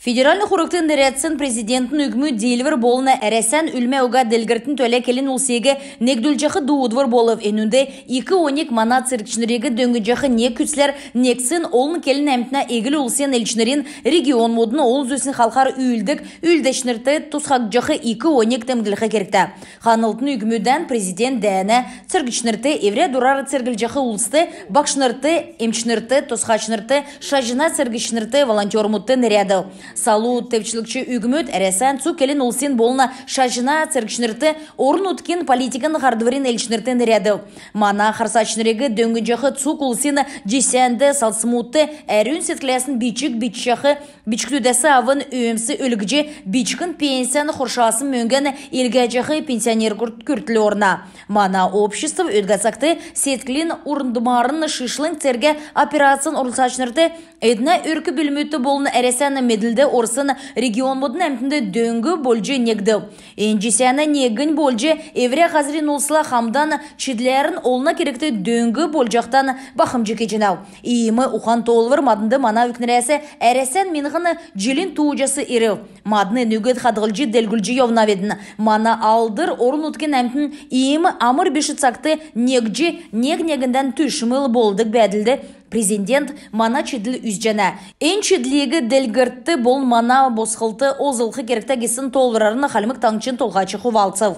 Федеральный хурыктын дәрәтсін президенттің үгімі дейлвір болына әрәсән үлмә уға ділгіртін төлі келін ұлсегі негдүлжақы дуыдвыр болып, әнінде 2-12 мана циркшінірегі дөңгіжақы не күтслер нексін олын келін әмтіна егіл ұлсен әлшінерін регион модын ол зөсін қалқар үлдешінірті тұсқақ жақы 2-12 тәмділігі керікті. Қанылтын үгіміден президент дәні циркшінірті евре дұрары циргіл ұлсты, бақшынырты, емшінірті, тұсқашынырты, шажына циргішінірті волонтер мұтты нереді. Салу тепчілікші үгімөт әрәсән цу келін ұлсен болына шажына циркшінірті орын ұткен политиканы қардывырын әлшінірті нереді. Мана қарсачынырегі дөңгі жақы цу құлсені жесәнді салсымутты әрін сеткіләсін бичіктүдәсі авын өйімсі өлігіже бичкін пенсияны құршасын мөнгені елге жақы пенсионер күртілі орна. Мана общество өдгацақты сеткілін урындымарын шышлың терге операциян ұрылсачынырды әдіна өркі білмөтті болыны әрәсәні меділді орсын регион модын әмтінде дөңгі болжы негді. Энжесәні негін болжы евре қазірін олсыла қамдан чидлерін олына керекті дөңгі болжақтан бақымжы кечінау. Иімі ұқан толвыр мадынды мана өкнірәсі әрәсән меніғыны жилін туғжасы еріу. Мадыны нүгіт қадғылжы дәлгүлжі евнаведін. Мана алдыр орын ұткен әмтін иімі амыр беші цақты негжі нег-негінден түшіміл болдық бәділді. Президент мана чеділ үзжәнә. Ен чедлегі дәлгіртті бол мана босқылты озылқы керекті кесін толырарыны қалымық таңчын толғачы құвалцып.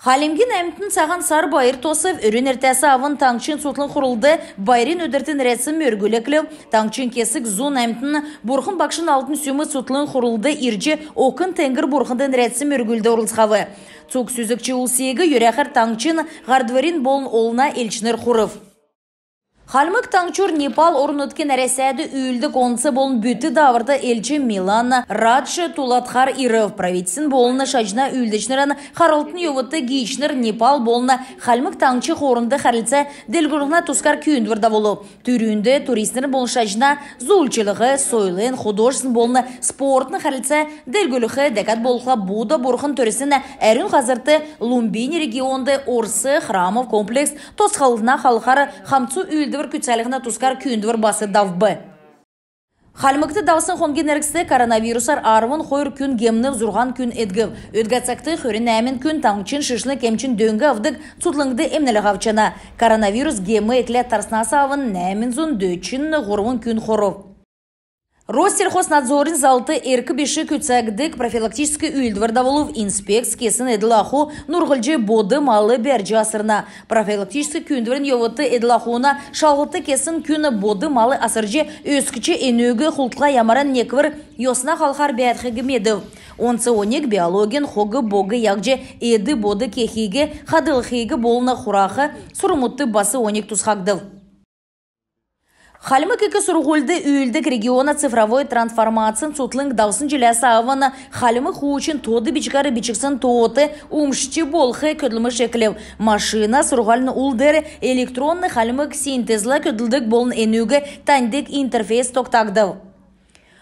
Халимген әмтін саған сар байыр тосып, үрін әртәсі авын таңчын сұтлын құрылды, байрын өдіртін рәсім өргілеклі, таңчын кесік зун әмтін бұрқын бақшын алтын сөмі сұтлын құрылды, иржі оқын тәңгір бұрқындың рәсім өргілді орылсқавы. Цук сүзікчі ұлсегі үрәқір таңчын ғардварин болын олына елшінер құрып. Халмык таңчур Непал орын өткен әрәсәді үйілдік онсы болын бүті давырды елчі Милана Радшы Тулатхар Иров правительсін болыны шажына үйілдішнерін қаралтын евыты гейшнер Непал болыны халмык таңчы қорынды қарылса дәлгұрғына тұскар күйіндвірді болу. Түрінде туристерін болын шажына зұлчылығы, сойлын, художсын болыны спортын қарылса дәлгүлігі дәкат болуға Буда бұрқын төрісін әрін қазырты Лумбини регионды Орсы, Храмов комплекс тосқалына қалқары қамцу үйілді күтсәлігіна тұскар күйіндівір басы давбы. Халмыкты даусын қонген әріксі коронавирусар арвын қойыр күн гемнів зұрған күн әдгів. Өдгәтсақты қөрін әмін күн таңчын шышлы кемчін дөңгі авдық цутлыңды әмнілі ғавчана. Коронавирус гемі әклі тарснасы авын нәмін зұн дөчін ғұрвын күн қоров. Россельхознадзорын залты әркі беші күтсәгдік профилактическі үйілдівірді болув инспекс кесін әділаху нұрғылжы боды малы бәржі асырына. Профилактическі күйіндівірін евыты әділахуына шалғыты кесін күні боды малы асыржы өскічі әнөгі құлтыға ямаран неквір йосына қалқар бәтхігі медів. Онсы онек биологин хоғы боғы яғжы әді боды кехеге қадылхеге болына құрақы сұрымытты басы онек тұсқағдыл. Халмык екі сұрғылды үйілдік региона цифровой трансформациян сұтлың даусын желәсі аваны халмык хуучын тоды бичкары бичіксін тоты умшчы болхы көділмі шекілеу. Машина сұрғалыны ұлдері электронны халмык синтезлі көділдік болын әнугі тәндік интерфейс тоқтағдау.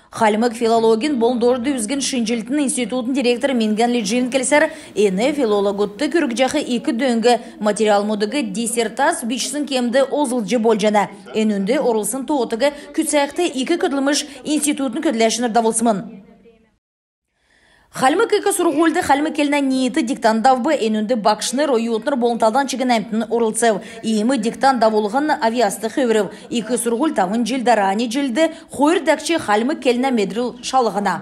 Халмык филологин болын дорды үзген Шинжилтін институтын директор Минген Лиджин келсер, әні филологутты күргіжақы екі дөңгі материал модығы диссертас бичсін кемді озылжы болжана. Әнінде орылсын тоғытығы күтсәқті екі көділміш институтын көділәшінір давылсымын. Халмык екі сұрғылды халмык келіне ниеті диктан давбы әнінде бақшыныр ойуытныр болынталдан чыгын әмтін орылсев. Иемі диктан давылығын авиасты қөверів. Екі сұрғыл тавын жылды рани жылды қойыр дәкші халмык келіне медрил шалығына.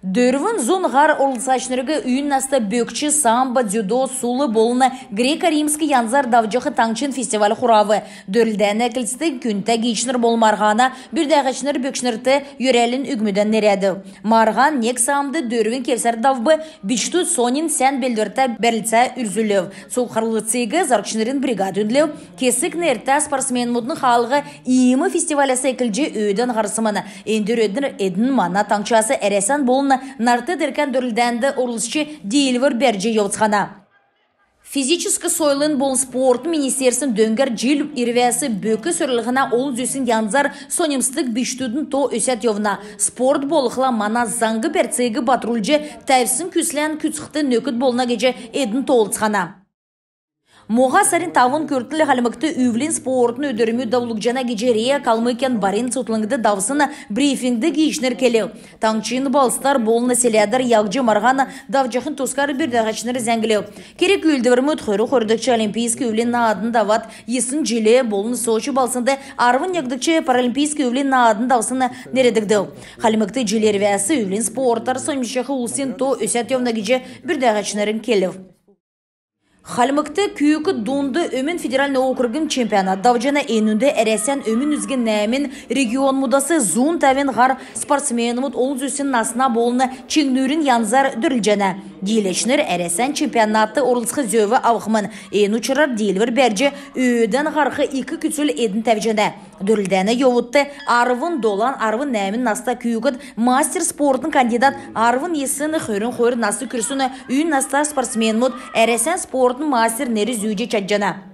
Дөрвін зон ғар орылсашнырығы үйін насты бөкчі, самбо, дзюдо, сулы болыны греко-римскі янзар давжықы таңчын фестивалі құравы. Дөрілдәні әкілісті күнті гейшныр болмарғана бүрдәғішныр бөкшнырты юрәлін үгмеден нереді. Марған нек самды дөрвін кевсар давбы бичту сонин сән белдерті бәрліцә үрзілеу. Сол қарлыцегі заркшнырын бригад үнлеу, кесік нерті спортсмен мұдың қалығы иімі фестивалясы әкілже өйден ғарсымыны. Ендер өдін мана таңчасы әрәсан болын нарты деркен дөрілдәнді орылысчы дейілвір бәржі еуцхана. Физическі сойлын бол спорт министерсін дөңгер жил ирвәсі бөкі сөріліғіна ол зөсін янзар сонимстық биштудың то өсәт евна. Спорт болықла мана заңғы бәрцегі батрульжы тәвсін күслән күціқті нөкіт болына геже едін тоғылцхана. Моға сарин тавын көртілі қалымықты үвлин спортын өдірімі давлугжана геджерия калмыкен барин сұтлыңды давсына брифингді гейшнер келеу. Таңчын балстар болына селядыр ялгжы марғаны давжақын тускары бірдағачныр зәңгілеу. Керек үлдівірмі өтхөрі қордықчы олимпийский үвлин наадын дават есын жиле болын Сочи балсынды арвын ягдықчы паралимпийский үвлин наадын давсына нередігді. Қалымықты жилер вәсі үвлин спорттар сонмешақы ұлсын то өсәт евна геже бірдағачнырын келеу. Халмыкты күйікі донды өмін федеральный округын чемпионат давжана енунде әресен өмін үзген нәмін регион мудасы зун тәвен ғар спортсменіміт олыз өсін насына болыны чеңнөрін янзар дүрілжана. Дейлешнер әресен чемпионатты орылсқы зөві ауқымын ен ұчырар дейлвір бәрже өйден ғарқы 2 күтсіл едін тәвжана. Дүрілдәні еуытты арвын долан арвын нәмін наста күйігіт мастер спортын кандидат арвын есіні қойрын насты күрсіні үйін наста спортсменіміт әресен спорт мастер нері зүйде чаджана.